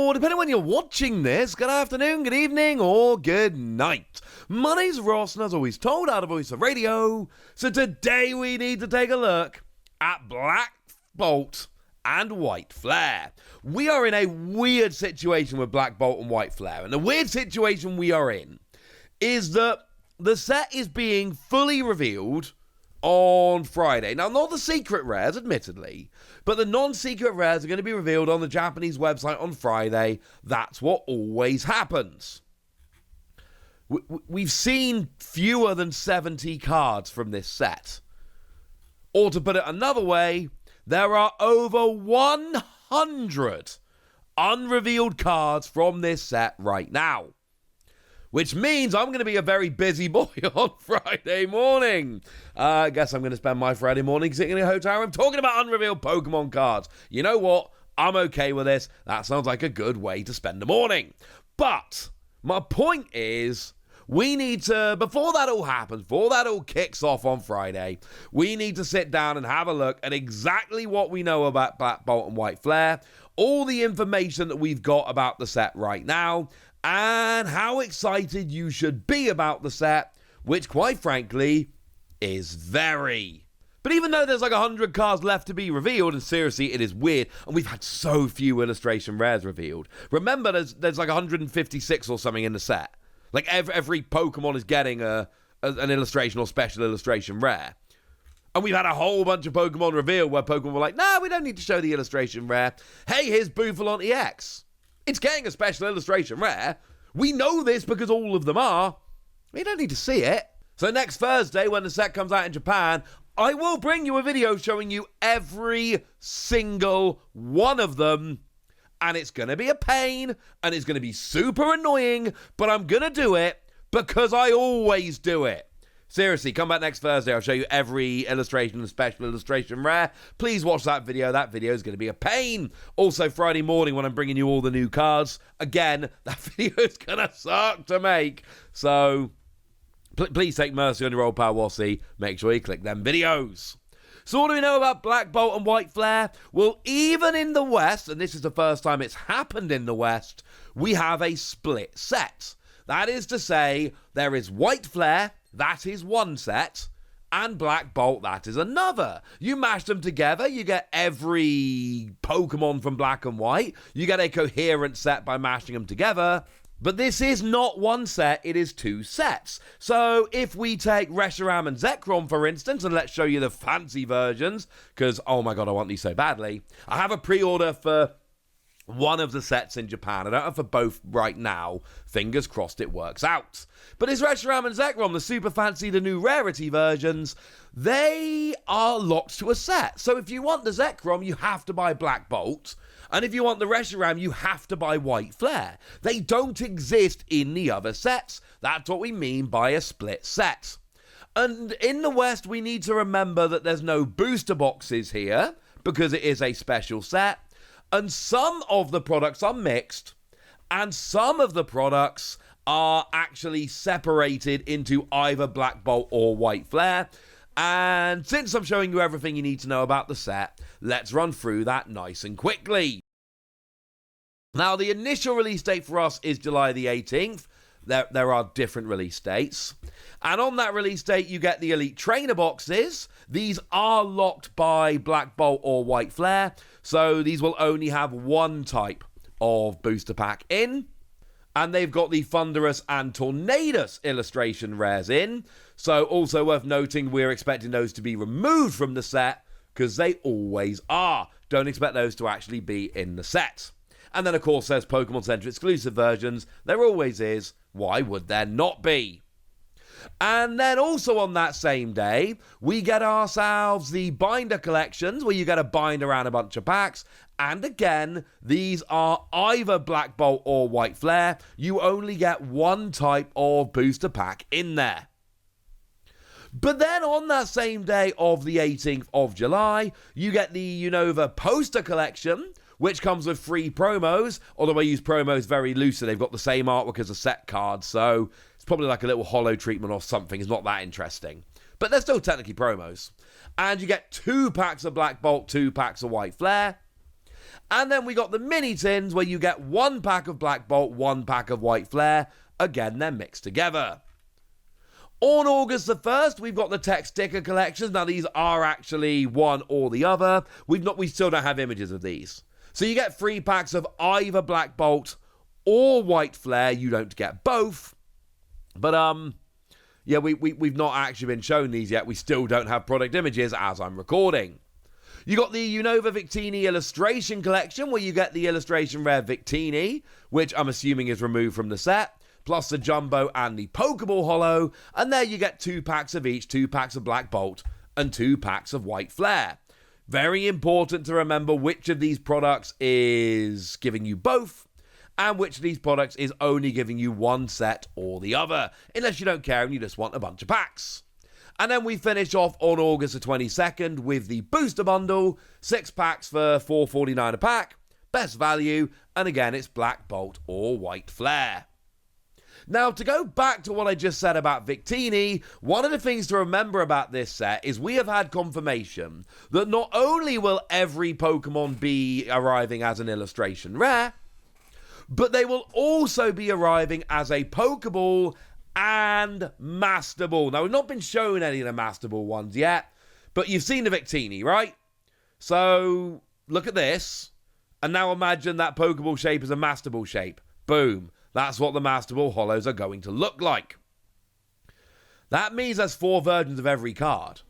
or depending on when you're watching this, good afternoon, good evening, or good night. My name's Ross, and as always told, out of Voice of Radio. So today we need to take a look at Black Bolt and White Flare. We are in a weird situation with Black Bolt and White Flare, and the weird situation we are in is that the set is being fully revealed on Friday. Now, not the secret rares, admittedly, but the non-secret rares are going to be revealed on the Japanese website on Friday. That's what always happens. We've seen fewer than 70 cards from this set. Or to put it another way, there are over 100 unrevealed cards from this set right now. Which means I'm going to be a very busy boy on Friday morning. I guess I'm going to spend my Friday morning sitting in a hotel room talking about unrevealed Pokemon cards. You know what? I'm okay with this. That sounds like a good way to spend the morning. But my point is, we need to, before that all happens, before that all kicks off on Friday, we need to sit down and have a look at exactly what we know about Black Bolt and White Flare, all the information that we've got about the set right now, and how excited you should be about the set, which quite frankly is very. But even though there's like 100 cards left to be revealed, and seriously, it is weird, and we've had so few illustration rares revealed. Remember, there's like 156 or something in the set. Like every Pokemon is getting an illustration or special illustration rare. And we've had a whole bunch of Pokemon revealed where Pokemon were like, nah, we don't need to show the illustration rare. Hey, here's Bouffalante X. It's getting a special illustration rare. We know this because all of them are. We don't need to see it. So next Thursday, when the set comes out in Japan, I will bring you a video showing you every single one of them. And it's going to be a pain, and it's going to be super annoying, but I'm going to do it because I always do it. Seriously, come back next Thursday. I'll show you every illustration and special illustration rare. Please watch that video. That video is going to be a pain. Also, Friday morning when I'm bringing you all the new cards. Again, that video is going to suck to make. So, please take mercy on your old pal Wossy. Make sure you click them videos. So what do we know about Black Bolt and White Flare? Well, even in the West, and this is the first time it's happened in the West, we have a split set. That is to say, there is White Flare, that is one set, and Black Bolt, that is another. You mash them together, you get every Pokemon from Black and White. You get a coherent set by mashing them together. But this is not one set, it is two sets. So if we take Reshiram and Zekrom, for instance, and let's show you the fancy versions, because, oh my god, I want these so badly. I have a pre-order for one of the sets in Japan. I don't have for both right now. Fingers crossed it works out. But it's Reshiram and Zekrom, the super fancy, the new Rarity versions. They are locked to a set. So if you want the Zekrom, you have to buy Black Bolt. And if you want the Reshiram, you have to buy White Flare. They don't exist in the other sets. That's what we mean by a split set. And in the West, we need to remember that there's no booster boxes here, because it is a special set. And some of the products are mixed, and some of the products are actually separated into either Black Bolt or White Flare. And since I'm showing you everything you need to know about the set, let's run through that nice and quickly. Now, the initial release date for us is July the 18th. There are different release dates. And on that release date, you get the Elite Trainer boxes. These are locked by Black Bolt or White Flare. So these will only have one type of booster pack in. And they've got the Thunderous and Tornadus illustration rares in. So also worth noting, we're expecting those to be removed from the set, because they always are. Don't expect those to actually be in the set. And then, of course, there's Pokemon Center exclusive versions. There always is. Why would there not be? And then also on that same day, we get ourselves the binder collections, where you get a binder and a bunch of packs. And again, these are either Black Bolt or White Flare. You only get one type of booster pack in there. But then on that same day of the 18th of July, you get the Unova poster collection, which comes with free promos, although I use promos very loosely. They've got the same artwork as a set card, so it's probably like a little holo treatment or something. It's not that interesting. But they're still technically promos. And you get 2 packs of Black Bolt, 2 packs of White Flare. And then we got the mini tins where you get 1 pack of Black Bolt, 1 pack of White Flare. Again, they're mixed together. On August the 1st, we've got the tech sticker collections. Now, these are actually one or the other. We still don't have images of these. So you get 3 packs of either Black Bolt or White Flare. You don't get both. But, yeah, we've not actually been shown these yet. We still don't have product images as I'm recording. You got the Unova Victini illustration collection, where you get the illustration rare Victini, which I'm assuming is removed from the set, plus the Jumbo and the Pokeball Holo, and there you get 2 packs of each, 2 packs of Black Bolt and 2 packs of White Flare. Very important to remember which of these products is giving you both, and which of these products is only giving you one set or the other, unless you don't care and you just want a bunch of packs. And then we finish off on August the 22nd with the Booster Bundle, 6 packs for $4.49 a pack, best value, and again it's Black Bolt or White Flare. Now, to go back to what I just said about Victini, one of the things to remember about this set is we have had confirmation that not only will every Pokemon be arriving as an illustration rare, but they will also be arriving as a Pokeball and Master Ball. Now, we've not been shown any of the Master Ball ones yet, but you've seen the Victini, right? So, look at this, and now imagine that Pokeball shape is a Master Ball shape. Boom. That's what the Master Ball Holos are going to look like. That means there's 4 versions of every card.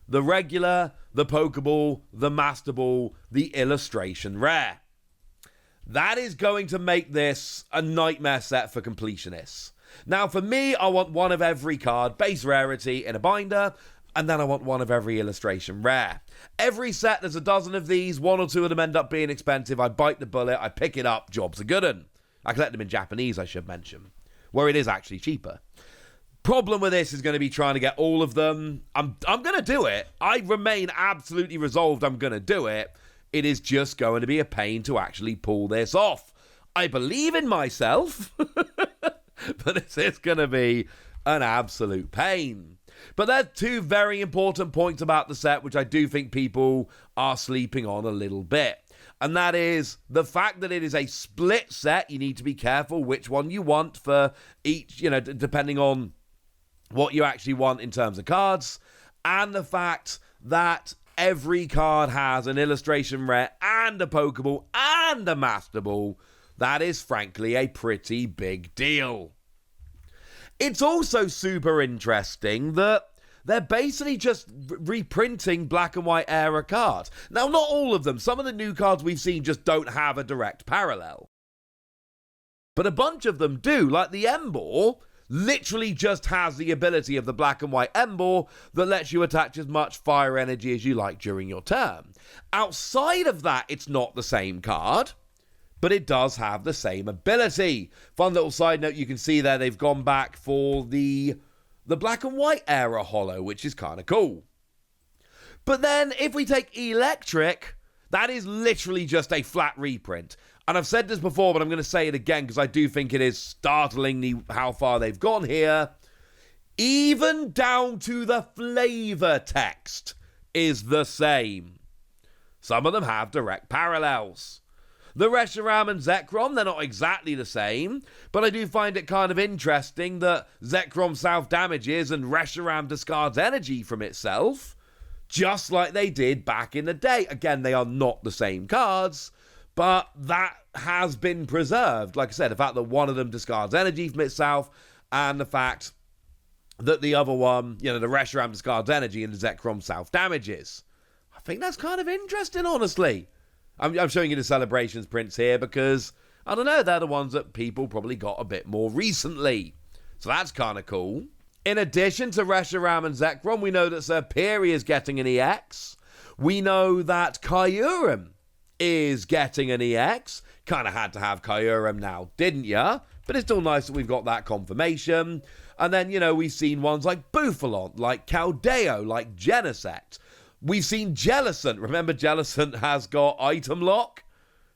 The regular, the Pokeball, the Master Ball, the illustration rare. That is going to make this a nightmare set for completionists. Now, for me, I want 1 of every card, base rarity, in a binder, and then I want 1 of every illustration rare. Every set, there's a dozen of these, 1 or 2 of them end up being expensive. I bite the bullet, I pick it up, job's a good un. I collect them in Japanese, I should mention, where it is actually cheaper. Problem with this is going to be trying to get all of them. I'm going to do it. I remain absolutely resolved I'm going to do it. It is just going to be a pain to actually pull this off. I believe in myself, but it's going to be an absolute pain. But there's 2 very important points about the set, which I do think people are sleeping on a little bit. And that is the fact that it is a split set. You need to be careful which one you want for each, depending on what you actually want in terms of cards. And the fact that every card has an illustration rare and a Pokeball and a Master Ball. That is frankly a pretty big deal. It's also super interesting that they're basically just reprinting Black and White era cards. Now, not all of them. Some of the new cards we've seen just don't have a direct parallel. But a bunch of them do, like the Emboar literally just has the ability of the Black and White Emboar that lets you attach as much fire energy as you like during your turn. Outside of that, it's not the same card, but it does have the same ability. Fun little side note, you can see there they've gone back for the Black and White era holo, which is kind of cool. But then, if we take Electric, that is literally just a flat reprint. And I've said this before, but I'm going to say it again because I do think it is startlingly how far they've gone here. Even down to the flavor text is the same. Some of them have direct parallels. The Reshiram and Zekrom, they're not exactly the same, but I do find it kind of interesting that Zekrom self-damages and Reshiram discards energy from itself, just like they did back in the day. Again, they are not the same cards, but that has been preserved. Like I said, the fact that one of them discards energy from itself, and the fact that the other one, the Reshiram discards energy and the Zekrom self-damages. I think that's kind of interesting, honestly. I'm showing you the Celebrations prints here because, I don't know, they're the ones that people probably got a bit more recently. So that's kind of cool. In addition to Reshiram and Zekrom, we know that Serperior is getting an EX. We know that Kyurem is getting an EX. Kind of had to have Kyurem now, didn't ya? But it's still nice that we've got that confirmation. And then, we've seen ones like Bouffalont, like Caldeo, like Genesect. We've seen Jellicent. Remember, Jellicent has got item lock?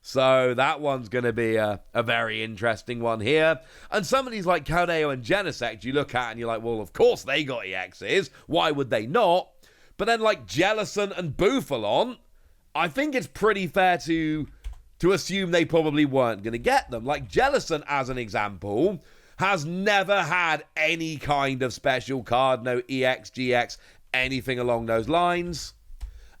So that one's going to be a very interesting one here. And some of these like Caldeo and Genesect, you look at and you're like, well, of course they got EXs. Why would they not? But then like Jellicent and Bouffalont, I think it's pretty fair to to assume they probably weren't going to get them. Like Jellison, as an example, has never had any kind of special card, no EX, GX, anything along those lines.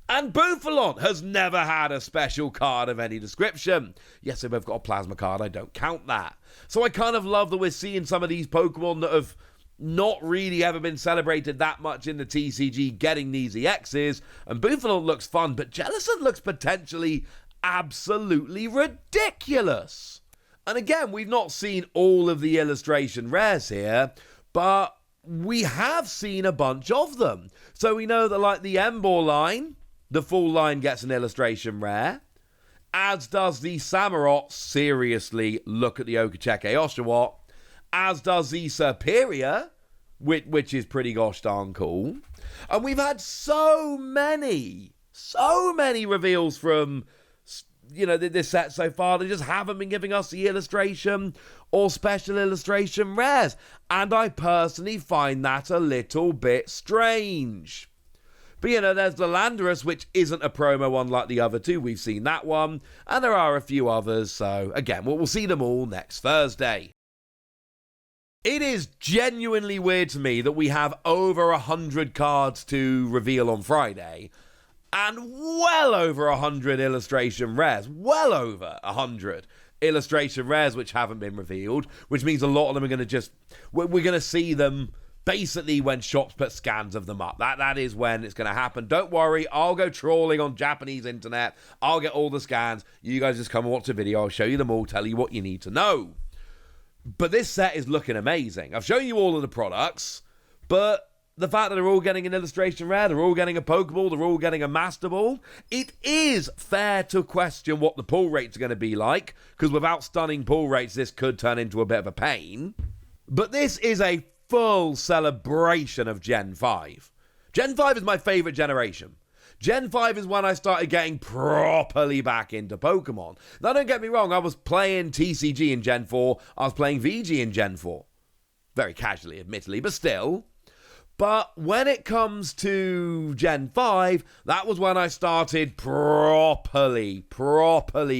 And Bufalon has never had a special card of any description. Yes, they've both got a plasma card, I don't count that. So I kind of love that we're seeing some of these Pokemon that have not really ever been celebrated that much in the TCG getting these EXs. And Bufalon looks fun, but Jellison looks potentially absolutely ridiculous. And again, we've not seen all of the illustration rares here, but we have seen a bunch of them. So we know that like the Emboar line, the full line gets an illustration rare, as does the Samurott. Seriously, look at the Okacheke Oshawott. As does the Superior, which is pretty gosh darn cool. And we've had so many reveals from, you know, this set so far. They just haven't been giving us the illustration or special illustration rares. And I personally find that a little bit strange. But, you know, there's the Landorus, which isn't a promo one like the other two. We've seen that one. And there are a few others. So, again, we'll see them all next Thursday. It is genuinely weird to me that we have over 100 cards to reveal on Friday. And well over 100 illustration rares. Well over 100 illustration rares which haven't been revealed. Which means a lot of them are going to just... We're going to see them basically when shops put scans of them up. That is when it's going to happen. Don't worry, I'll go trawling on Japanese internet. I'll get all the scans. You guys just come and watch the video. I'll show you them all, tell you what you need to know. But this set is looking amazing. I've shown you all of the products, but the fact that they're all getting an illustration rare, they're all getting a Pokeball, they're all getting a Master Ball, it is fair to question what the pull rates are going to be like, because without stunning pull rates, this could turn into a bit of a pain. But this is a full celebration of Gen 5. Gen 5 is my favorite generation. Gen 5 is when I started getting properly back into Pokemon. Now, don't get me wrong, I was playing TCG in Gen 4, I was playing VG in Gen 4. Very casually, admittedly, but still. But when it comes to Gen 5, that was when I started properly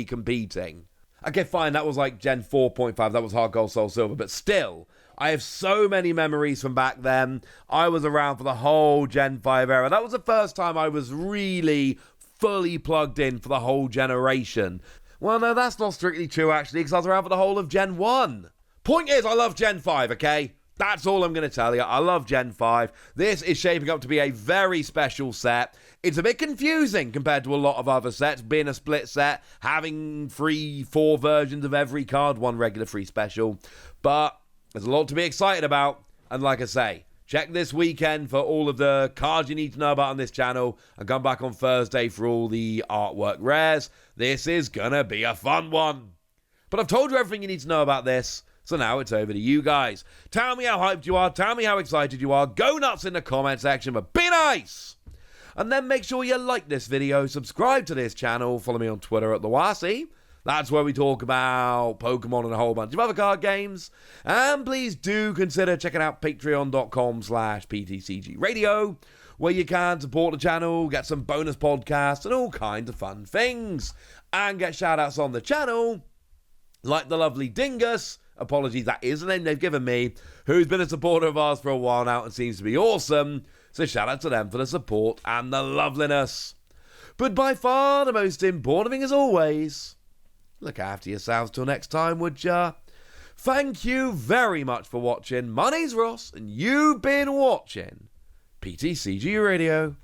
competing. Okay, fine, that was like Gen 4.5, that was Heart Gold, Soul Silver, but still, I have so many memories from back then. I was around for the whole Gen 5 era. That was the first time I was really fully plugged in for the whole generation. Well, no, that's not strictly true, actually, because I was around for the whole of Gen 1. Point is, I love Gen 5, okay? That's all I'm going to tell you. I love Gen 5. This is shaping up to be a very special set. It's a bit confusing compared to a lot of other sets, being a split set, having 3-4 versions of every card, one regular, 3 special. But there's a lot to be excited about. And like I say, check this weekend for all of the cards you need to know about on this channel. And come back on Thursday for all the artwork rares. This is going to be a fun one. But I've told you everything you need to know about this. So now it's over to you guys. Tell me how hyped you are. Tell me how excited you are. Go nuts in the comment section, but be nice. And then make sure you like this video, subscribe to this channel, follow me on Twitter at TheWasi. That's where we talk about Pokemon and a whole bunch of other card games. And please do consider checking out patreon.com/PTCG Radio, where you can support the channel, get some bonus podcasts, and all kinds of fun things. And get shout-outs on the channel, like the lovely Dingus. Apologies, that is the name they've given me, who's been a supporter of ours for a while now and seems to be awesome. So shout out to them for the support and the loveliness. But by far the most important thing, as always, look after yourselves till next time, would ya? Thank you very much for watching. My name's Ross, and you've been watching PTCG Radio.